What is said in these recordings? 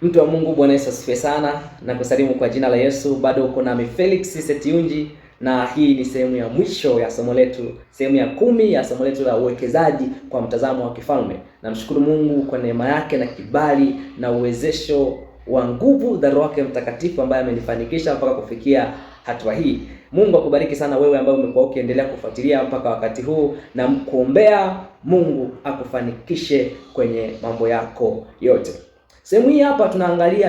Mtu wa Mungu, Bwana Yesu asifiwe sana na kusalimu kwa jina la Yesu. Bado uko nami Felix Setiunji na hii ni sehemu ya mwisho ya somo letu, sehemu ya 10 ya somo letu la uwekezaji kwa mtazamo wa kifalme. Namshukuru Mungu kwa neema yake na kibali na uwezesho wa nguvu za Roho wake Mtakatifu ambaye amenifanikisha mpaka kufikia hatua hii. Mungu akubariki sana wewe ambaye umekuwa ukiendelea kufuatilia mpaka wakati huu, na mkuombea Mungu akufanikishe kwenye mambo yako yote. Sehemu hii hapa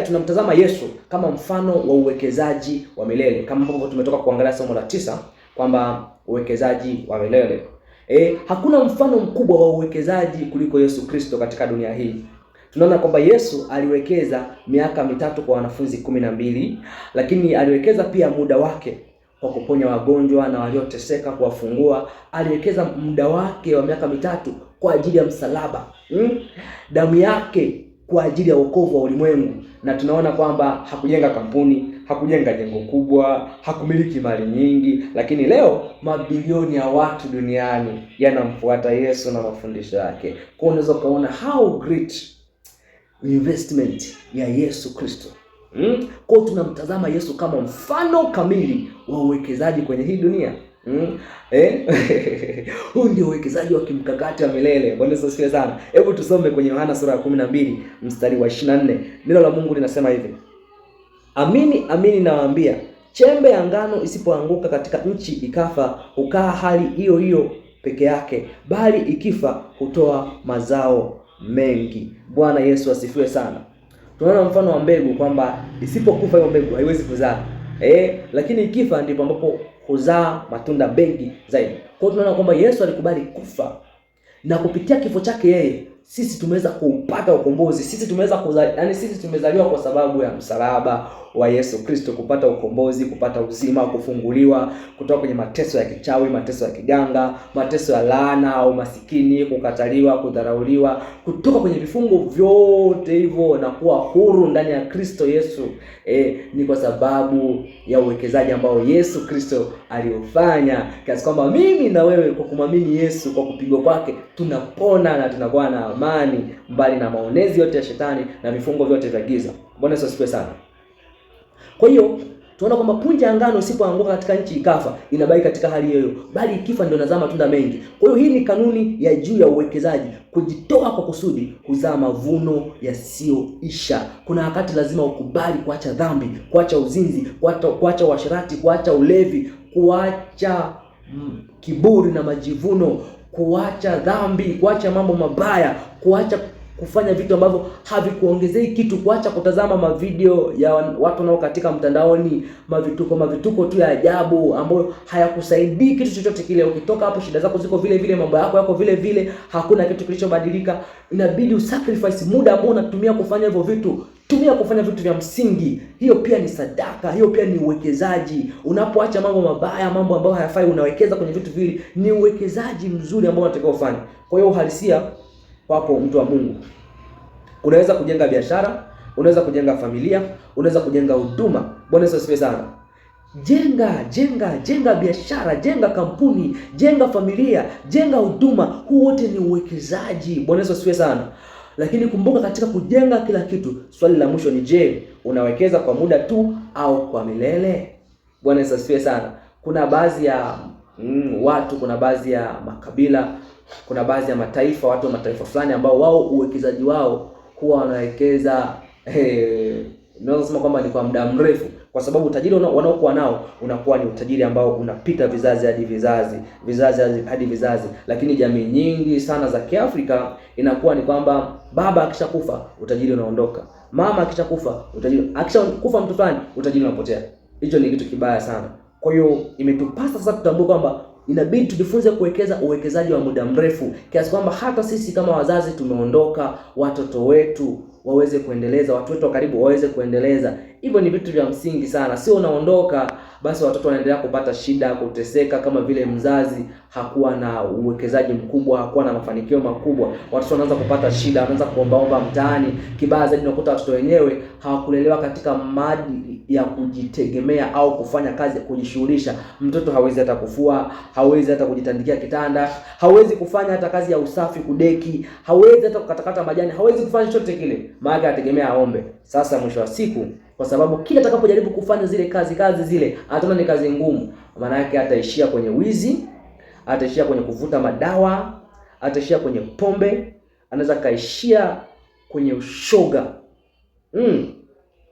tunamtazama Yesu kama mfano wa uwekezaji wa milele, kama ambavyo tumetoka kuangalia somo la 9 kwamba uwekezaji wa milele. Hakuna mfano mkubwa wa uwekezaji kuliko Yesu Kristo katika dunia hii. Tunaona kwamba Yesu aliwekeza miaka 3 kwa wanafunzi 12, lakini aliwekeza pia muda wake kwa kuponya wagonjwa na walioteseka, kuwafungua. Aliwekeza muda wake wa miaka 3 kwa ajili ya msalaba, damu yake kwa ajili ya wokovu wa ulimwengu. Na tunaona kwamba hakujenga kampuni, hakujenga jengo kubwa, hakumiliki mali nyingi, lakini leo mabilioni ya watu duniani yanamfuata Yesu na mafundisho yake. Kwa unaweza kuona how great investment ya Yesu Kristo. Kwa tunamtazama Yesu kama mfano kamili wa uwekezaji kwenye hii dunia. Huu ndio uwekezaji wa kimkakati wa milele. Bwana Yesu asifiwe sana. Hebu tusome kwenye Yohana sura ya 12 mstari wa 24. Neno la Mungu linasema hivi: Amini, amini nawaambia, chembe ya ngano isipoanguka katika nchi ikafa, hukaa hali hiyo hiyo peke yake, bali ikifa hutoa mazao mengi. Bwana Yesu asifiwe sana. Tunaona mfano wa mbegu kwamba isipokufa hiyo mbegu haiwezi kuzaa. Lakini ikifa ndipo ambapo huzaa matunda mengi zaidi. Kwa hiyo tunaona kwamba Yesu alikubali kufa, na kupitia kifo chake yeye sisi tumeweza kupata ukombozi. Sisi tumezaliwa kwa sababu ya msalaba wa Yesu Kristo, kupata ukombozi, kupata uzima, kufunguliwa kutoka kwenye mateso ya kichawi, mateso ya kiganga, mateso ya laana au masikini, kukataliwa, kudharauliwa, kutoka kwenye vifungo vyote hivyo na kuwa huru ndani ya Kristo Yesu. Ni kwa sababu ya uwekezaji ambao Yesu Kristo aliufanya, kiasi kwamba mimi na wewe kwa kumwamini Yesu, kwa kupigwa kwake tunapona na tunakuwa na amani, mbali na maonezi yote ya shetani na vifungo vyote vya giza. Bwana Yesu asifiwe sana. Kwa hiyo tunaona kwamba punje ya ngano isipoanguka katika nchi ikafa, inabaki katika hali hiyo, bali ikifa ndio inazaa matunda mengi. Kwa hiyo hii ni kanuni ya juu ya uwekezaji, kujitoa kwa kusudi kuzaa mavuno yasiyoisha. Kuna wakati lazima ukubali kuacha dhambi, kuacha uzinzi, kuacha uasherati, kuacha ulevi, kuacha kiburi na majivuno, kuacha dhambi, kuacha mambo mabaya, kuacha kufanya vitu ambavyo havikuongezei kitu, kuacha kutazama mavideo ya watu nao katika mtandaoni, mavituko tu ya ajabu ambayo hayakusaidii kitu chochote kile. Ukitoka hapo shida zako ziko vile vile, mambo yako vile vile, hakuna kitu kilichobadilika. Inabidi usacrifice muda ambao unatumia kufanya hivyo vitu, tumia kufanya vitu vya msingi. Hiyo pia ni sadaka, hiyo pia ni uwekezaji. Unapoacha mambo mabaya, mambo ambayo hayafai, unawekeza kwenye vitu vile, ni uwekezaji mzuri ambao unatakiwa ufanye. Kwa hiyo uhalisia wapo, mtu wa Mungu, unaweza kujenga biashara, unaweza kujenga familia, unaweza kujenga huduma. Bwana Yesu asifiwe sana. Jenga biashara, jenga kampuni, jenga familia, jenga huduma. Huu wote ni uwekezaji. Bwana Yesu asifiwe sana. Lakini kumbuka, katika kujenga kila kitu, swali la mwisho ni je, unawekeza kwa muda tu au kwa milele? Bwana Yesu asifiwe sana. Kuna baadhi ya watu, kuna baadhi ya makabila, kuna baadhi ya mataifa, watu wa mataifa fulani ambao wao uwekezaji wao huwa wanawekeza naweza kusema kwamba ni kwa muda mrefu, kwa sababu utajiri wanaokuwa nao unakuwa ni utajiri ambao unapita vizazi hadi vizazi. Lakini jamii nyingi sana za Kiafrika inakuwa ni kwamba baba akishakufa utajiri unaondoka, mama akishakufa mtu fulani utajiri unapotea. Hicho ni kitu kibaya sana. Kwa hiyo imetupasa sasa tutambue kwamba inabidi tujifunze kuwekeza uwekezaji wa muda mrefu, kiasi kwamba hata sisi kama wazazi tumeondoka, watoto wetu waweze kuendeleza, watu wetu wa karibu waweze kuendeleza. Hivyo ni vitu vya msingi sana. Sio unaondoka basi watoto wanaendelea kupata shida, kuteseka, kama vile mzazi hakuwa na uwekezaji mkubwa, hakuwa na mafanikio makubwa. Watoto wanaanza kupata shida, wanaanza kuombaomba mtaani. Kibaya zaidi unakuta watoto wenyewe hawakulelewa katika maadili ya kujitegemea au kufanya kazi ya kujishughulisha. Mtoto hawezi hata kufua, hawezi hata kujitandikia kitanda, hawezi kufanya hata kazi ya usafi, kudeki, hawezi hata kukatakata majani, hawezi kufanya chochote kile. maana ategemea aombe. Sasa mwisho wa siku, kwa sababu kila atakapojaribu kufanya zile kazi zile ataona ni kazi ngumu, maana yake ataishia kwenye wizi, ataishia kwenye kuvuta madawa, ataishia kwenye pombe, anaweza kaishia kwenye ushoga.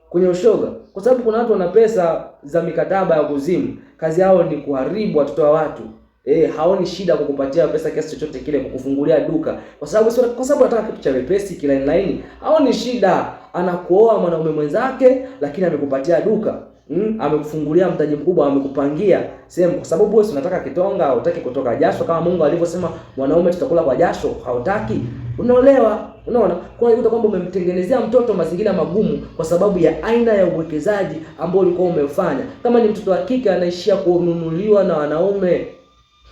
Kwenye ushoga, kwa sababu kuna watu wana pesa za mikataba ya kuzimu, kazi yao ni kuharibu watoto wa watu. Haoni shida kukupatia pesa kiasi chochote kile, kukufungulia duka, kwa sababu anataka kitu cha wepesi kilaini. Haoni shida, anakuoa mwanaume mwenzake, lakini amekupatia duka. Amekufungulia mtaji mkubwa, amekupangia sehemu, kwa sababu wewe unataka kitonga, hutaki kutoka jasho, kama Mungu alivyosema mwanaume tutakula kwa jasho, hautaki, unaolewa. Unaona, kwa hiyo kwamba umemtengenezea mtoto mazingira magumu kwa sababu ya aina ya uwekezaji ambao ulikuwa umefanya. Kama ni mtoto wa kike, anaishia kununuliwa na wanaume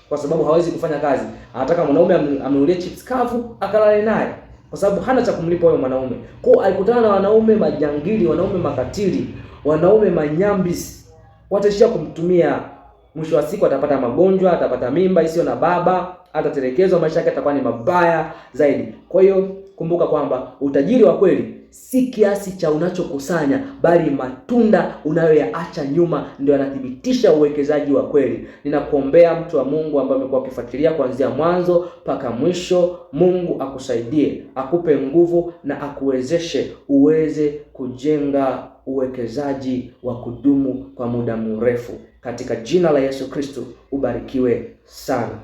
kwa sababu hawezi kufanya kazi, anataka mwanaume amnunulie chips kavu akalale naye, kwa sababu hana cha kumlipa huyo mwanaume. Kwa hiyo alikutana na wanaume majangili, wanaume makatili, wanaume manyambisi, wataishia kumtumia. Mwisho wa siku atapata magonjwa, atapata mimba isiyo na baba, atatelekezwa, maisha yake yatakuwa ni mabaya zaidi. Kwa hiyo kumbuka kwamba utajiri wa kweli si kiasi cha unachokusanya, bali matunda unayoyaacha nyuma ndio yanathibitisha uwekezaji wa kweli. Ninakuombea mtu wa Mungu ambaye umekuwa ukifuatilia kuanzia mwanzo mpaka mwisho, Mungu akusaidie, akupe nguvu na akuwezeshe uweze kujenga uwekezaji wa kudumu kwa muda mrefu. Katika jina la Yesu Kristo, ubarikiwe sana.